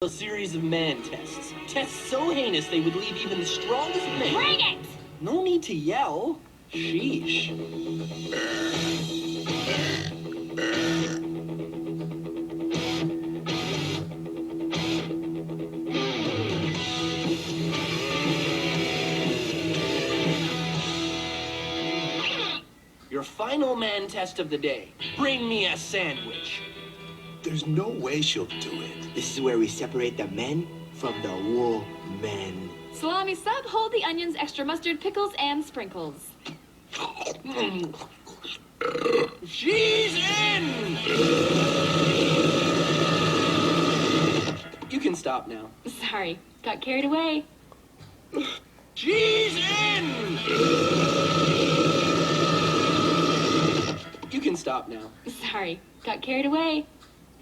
A series of man tests. Tests so heinous they would leave even the strongest man. Bring it! No need to yell. Sheesh. Your final man test of the day. Bring me a sandwich. There's no way she'll do it. This is where we separate the men from the woman. Salami sub, hold the onions, extra mustard, pickles, and sprinkles. She's in! You can stop now. Sorry, got carried away. She's in! You can stop now. Sorry, got carried away.